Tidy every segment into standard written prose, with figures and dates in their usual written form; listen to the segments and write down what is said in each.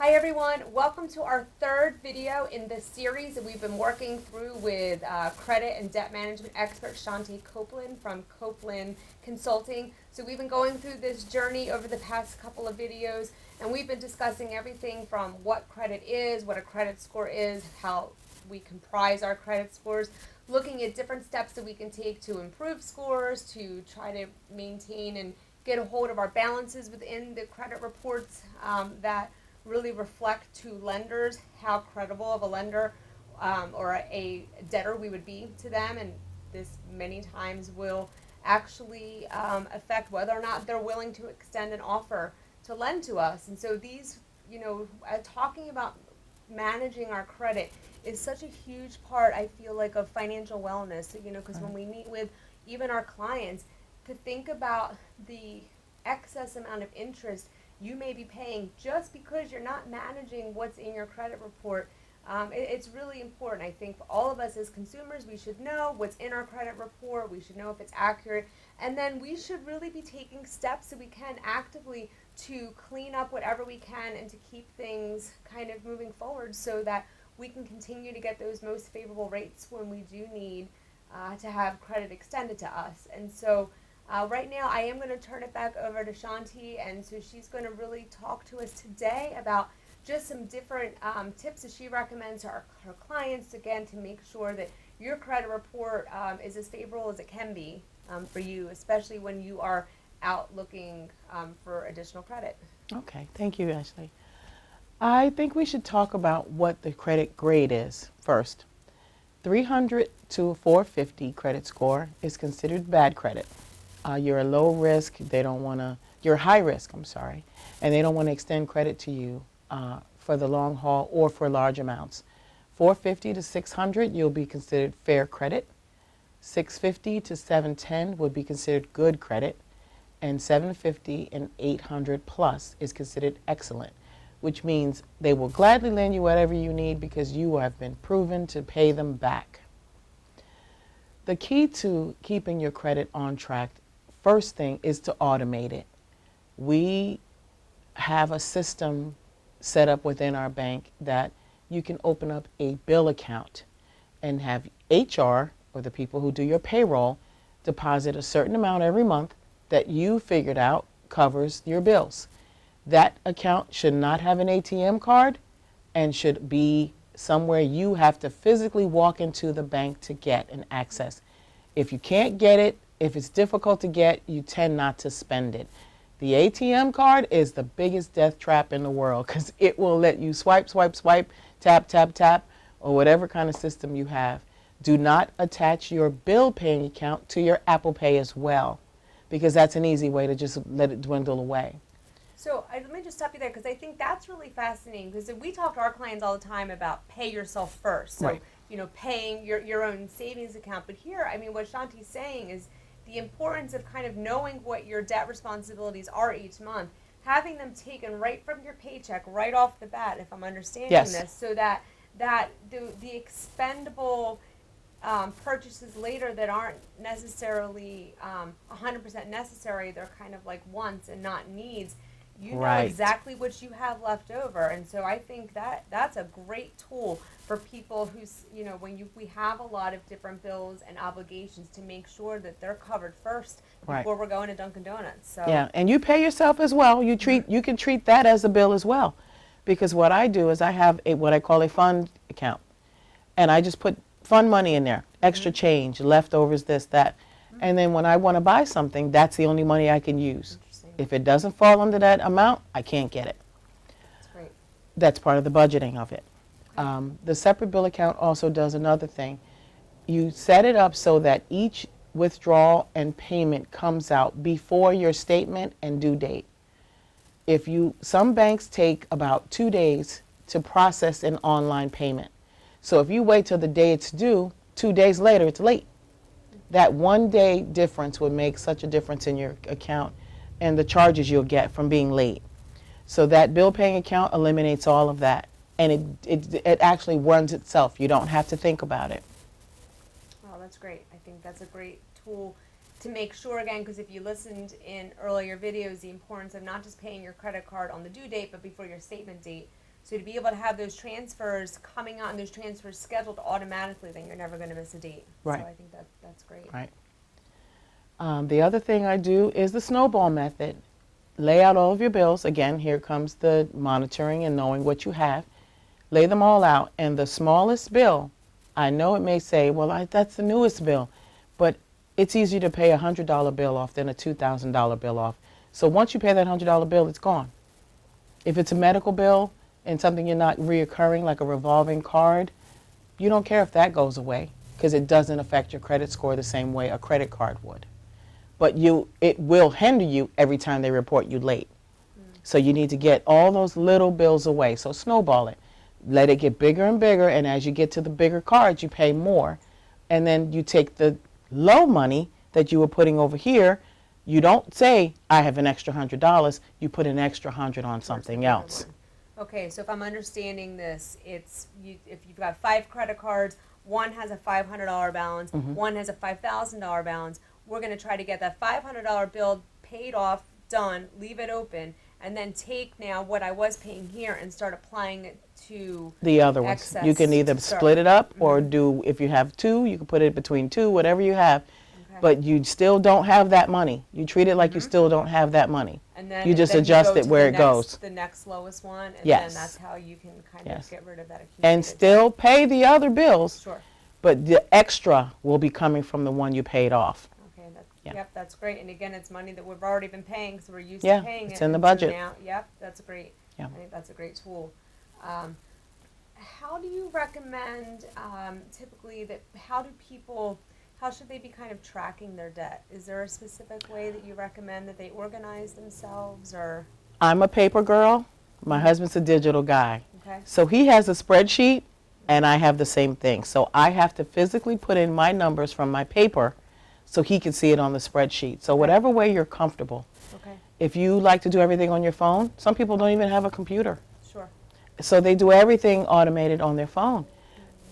Hi everyone, welcome to our third video in this series that we've been working through with credit and debt management expert Shante Copeland from Copeland Consulting. So we've been going through this journey over the past couple of videos, and we've been discussing everything from what credit is, what a credit score is, how we comprise our credit scores, looking at different steps that we can take to improve scores, to try to maintain and get a hold of our balances within the credit reports that really reflect to lenders how credible of a lender or a debtor we would be to them, and this many times will actually affect whether or not they're willing to extend an offer to lend to us. And so these, talking about managing our credit is such a huge part, I feel like, of financial wellness, because when we meet with even our clients, to think about the excess amount of interest you may be paying just because you're not managing what's in your credit report. It's really important. I think for all of us as consumers, we should know what's in our credit report. We should know if it's accurate. And then we should really be taking steps that we can actively to clean up whatever we can and to keep things kind of moving forward so that we can continue to get those most favorable rates when we do need to have credit extended to us. And so right now, I am going to turn it back over to Shante, and so she's going to really talk to us today about just some different tips that she recommends to her clients, again, to make sure that your credit report is as favorable as it can be for you, especially when you are out looking for additional credit. Okay, thank you, Ashley. I think we should talk about what the credit grade is first. 300 to 450 credit score is considered bad credit. You're a low risk, you're high risk, and they don't want to extend credit to you for the long haul or for large amounts. 450 to 600, you'll be considered fair credit. 650 to 710 would be considered good credit, and 750 and 800 plus is considered excellent, which means they will gladly lend you whatever you need because you have been proven to pay them back. The key to keeping your credit on track, first thing, is to automate it. We have a system set up within our bank that you can open up a bill account and have HR, or the people who do your payroll, deposit a certain amount every month that you figured out covers your bills. That account should not have an ATM card and should be somewhere you have to physically walk into the bank to get and access. If you can't get it, if it's difficult to get, you tend not to spend it. The ATM card is the biggest death trap in the world because it will let you swipe, swipe, swipe, tap, tap, tap, or whatever kind of system you have. Do not attach your bill paying account to your Apple Pay as well, because that's an easy way to just let it dwindle away. So let me just stop you there, because I think that's really fascinating, because we talk to our clients all the time about pay yourself first. So, Right. Paying your own savings account. But here, I mean, what Shanti's saying is the importance of kind of knowing what your debt responsibilities are each month, having them taken right from your paycheck, right off the bat, if I'm understanding Yes. this, so that the expendable purchases later that aren't necessarily 100% necessary, they're kind of like wants and not needs. You know Right. exactly what you have left over, and so I think that's a great tool for people who's, when we have a lot of different bills and obligations, to make sure that they're covered first Right. before we're going to Dunkin' Donuts. So Yeah, and you pay yourself as well. You can treat that as a bill as well, because what I do is I have what I call a fund account, and I just put fund money in there, extra change, leftovers, this, that, and then when I want to buy something, that's the only money I can use. Interesting. If it doesn't fall under that amount, I can't get it. That's great. That's part of the budgeting of it. The separate bill account also does another thing. You set it up so that each withdrawal and payment comes out before your statement and due date. Some banks take about 2 days to process an online payment. So if you wait till the day it's due, 2 days later it's late. That 1 day difference would make such a difference in your account and the charges you'll get from being late. So that bill paying account eliminates all of that, and it actually runs itself. You don't have to think about it. Oh, that's great. I think that's a great tool to make sure, again, because if you listened in earlier videos, the importance of not just paying your credit card on the due date, but before your statement date, So to be able to have those transfers coming out and those transfers scheduled automatically, then you're never going to miss a date. Right. So I think that's great. Right. The other thing I do is the snowball method. Lay out all of your bills. Again, here comes the monitoring and knowing what you have. Lay them all out, and the smallest bill, I know it may say, well, that's the newest bill, but it's easier to pay a $100 bill off than a $2,000 bill off. So once you pay that $100 bill, it's gone. If it's a medical bill and something you're not reoccurring, like a revolving card, you don't care if that goes away because it doesn't affect your credit score the same way a credit card would. But it will hinder you every time they report you late. So you need to get all those little bills away. So snowball it. Let it get bigger and bigger, and as you get to the bigger cards, you pay more. And then you take the low money that you were putting over here. You don't say, I have an extra $100. You put an extra 100 on something else. Okay, so if I'm understanding this, if you've got 5 credit cards, one has a $500 balance, one has a $5,000 balance, we're going to try to get that $500 bill paid off, done, leave it open, and then take now what I was paying here and start applying it to the other ones. excess You can either to start. split it up or do, if you have 2, you can put it between 2, whatever you have. Okay. But you still don't have that money. You treat it like you still don't have that money. And then You just then adjust go it to where the it next- goes. The next lowest one, and Yes. then that's how you can kind Yes. of get rid of that accumulated And still pay the other bills, Sure. but the extra will be coming from the one you paid off. Okay, Yeah. yep, that's great. And again, it's money that we've already been paying, so we're used Yeah, to paying it. it's in the and so budget. now, yep, that's great. Yeah. I think that's a great tool. How do you recommend typically that, how should they be kind of tracking their debt? Is there a specific way that you recommend that they organize themselves, or? I'm a paper girl. My husband's a digital guy. Okay. So he has a spreadsheet, and I have the same thing. So I have to physically put in my numbers from my paper so he can see it on the spreadsheet. So whatever way you're comfortable. Okay. If you like to do everything on your phone, some people don't even have a computer. Sure. So they do everything automated on their phone.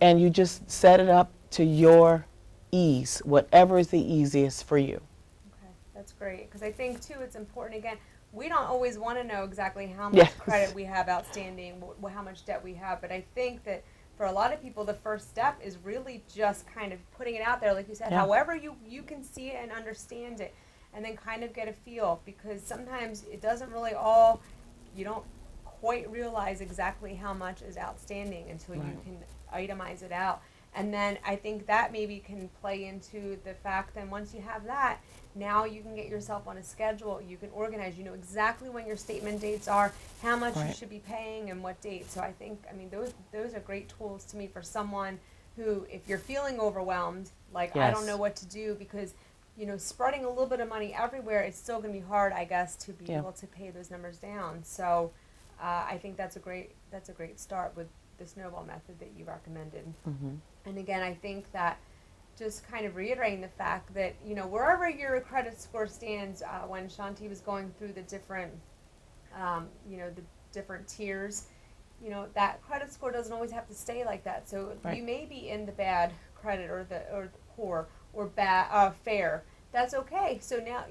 And you just set it up to your ease, whatever is the easiest for you. Okay, that's great. Because I think, too, it's important, again, we don't always want to know exactly how much Yes. credit we have outstanding, how much debt we have. But I think that for a lot of people, the first step is really just kind of putting it out there, like you said, Yeah. however you can see it and understand it, and then kind of get a feel. Because sometimes it doesn't really you don't quite realize exactly how much is outstanding until you Right. can itemize it out. And then I think that maybe can play into the fact that once you have that, now you can get yourself on a schedule. You can organize. You know exactly when your statement dates are, how much you Right. should be paying, and what date. So I think, those are great tools to me for someone who, if you're feeling overwhelmed, like I don't Yes. know what to do, because spreading a little bit of money everywhere, it's still going to be hard, I guess, to be Yeah. able to pay those numbers down. So I think that's a great start with the snowball method that you recommended. Mhm. And again, I think that just kind of reiterating the fact that, wherever your credit score stands, when Shante was going through the different, the different tiers, that credit score doesn't always have to stay like that. So Right. you may be in the bad credit or the poor or bad fair. That's okay. So now,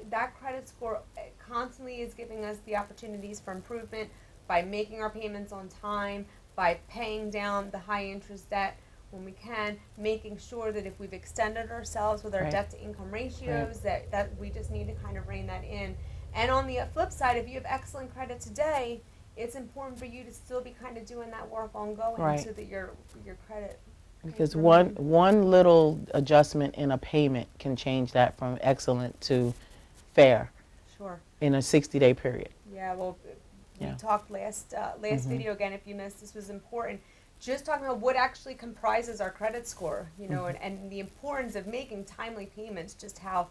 that credit score constantly is giving us the opportunities for improvement by making our payments on time, by paying down the high interest debt when we can, making sure that if we've extended ourselves with our Right. debt to income ratios, that we just need to kind of rein that in. And on the flip side, if you have excellent credit today, it's important for you to still be kind of doing that work ongoing, Right. so that your credit. Because one little adjustment in a payment can change that from excellent to fair Sure. in a 60-day period. Yeah, well, we Yeah. talked last video, again, if you missed, this was important, just talking about what actually comprises our credit score, and the importance of making timely payments, just how,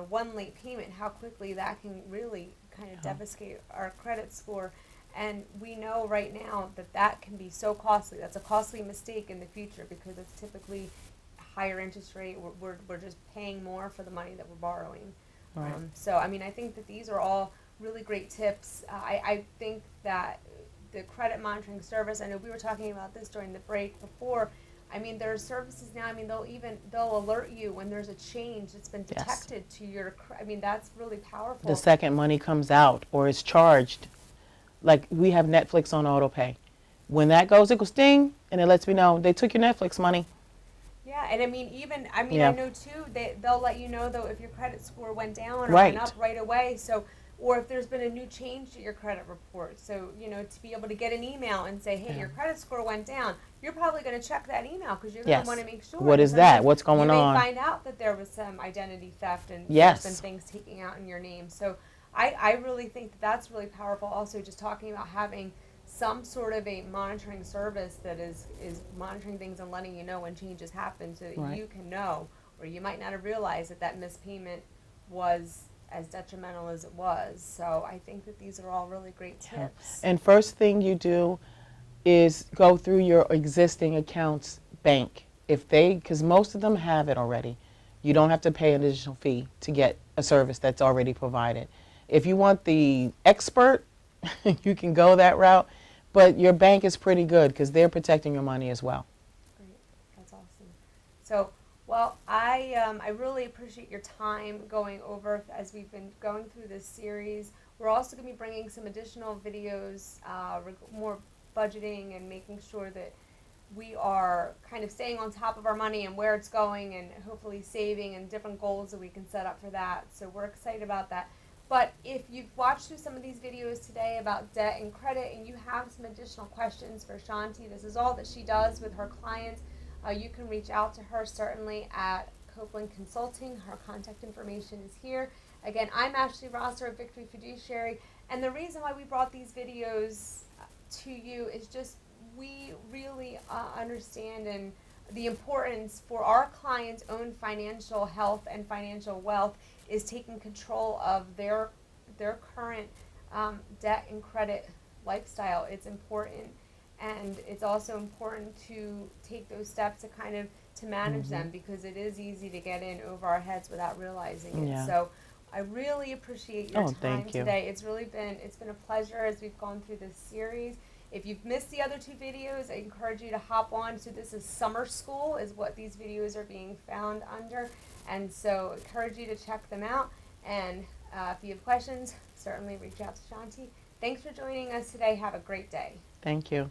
one late payment, how quickly that can really kind of devastate our credit score. And we know right now that can be so costly. That's a costly mistake in the future, because it's typically a higher interest rate. We're just paying more for the money that we're borrowing. Right. So, I think that these are all really great tips. I think that the credit monitoring service, I know we were talking about this during the break before, there are services now, they'll alert you when there's a change that's been Yes. detected to your, that's really powerful. The second money comes out or is charged, Like we have Netflix on auto pay. When that goes, it goes ding, and it lets me know they took your Netflix money. Yeah, and I mean, I Yeah. know too, they'll let you know though if your credit score went down or went Right. up right away. So, or if there's been a new change to your credit report. So, to be able to get an email and say, hey, Yeah. your credit score went down, you're probably going to check that email because you're going to want Yes. to make sure. What And is that? sometimes What's you going may on? find out that there was some identity theft and there's been Yes. things taken out in your name. So, I really think that that's really powerful. Also, just talking about having some sort of a monitoring service that is monitoring things and letting you know when changes happen so that Right. you can know, or you might not have realized that that missed payment was as detrimental as it was. So I think that these are all really great tips. And first thing you do is go through your existing accounts bank. Because most of them have it already. You don't have to pay an additional fee to get a service that's already provided. If you want the expert, you can go that route, but your bank is pretty good because they're protecting your money as well. Great, that's awesome. So, well, I really appreciate your time going over as we've been going through this series. We're also going to be bringing some additional videos, more budgeting and making sure that we are kind of staying on top of our money and where it's going and hopefully saving and different goals that we can set up for that. So we're excited about that. But if you've watched through some of these videos today about debt and credit and you have some additional questions for Shante, this is all that she does with her clients. You can reach out to her certainly at Copeland Consulting. Her contact information is here. Again, I'm Ashley Rosser of Victory Fiduciary, and the reason why we brought these videos to you is just we really understand and the importance for our clients' own financial health and financial wealth is taking control of their current debt and credit lifestyle. It's important, and it's also important to take those steps to kind of to manage them because it is easy to get in over our heads without realizing it. Yeah. So I really appreciate your time thank you. today. It's been a pleasure as we've gone through this series. If you've missed the other two videos, I encourage you to hop on. So this is Summer School is what these videos are being found under. And so I encourage you to check them out. And if you have questions, certainly reach out to Shante. Thanks for joining us today. Have a great day. Thank you.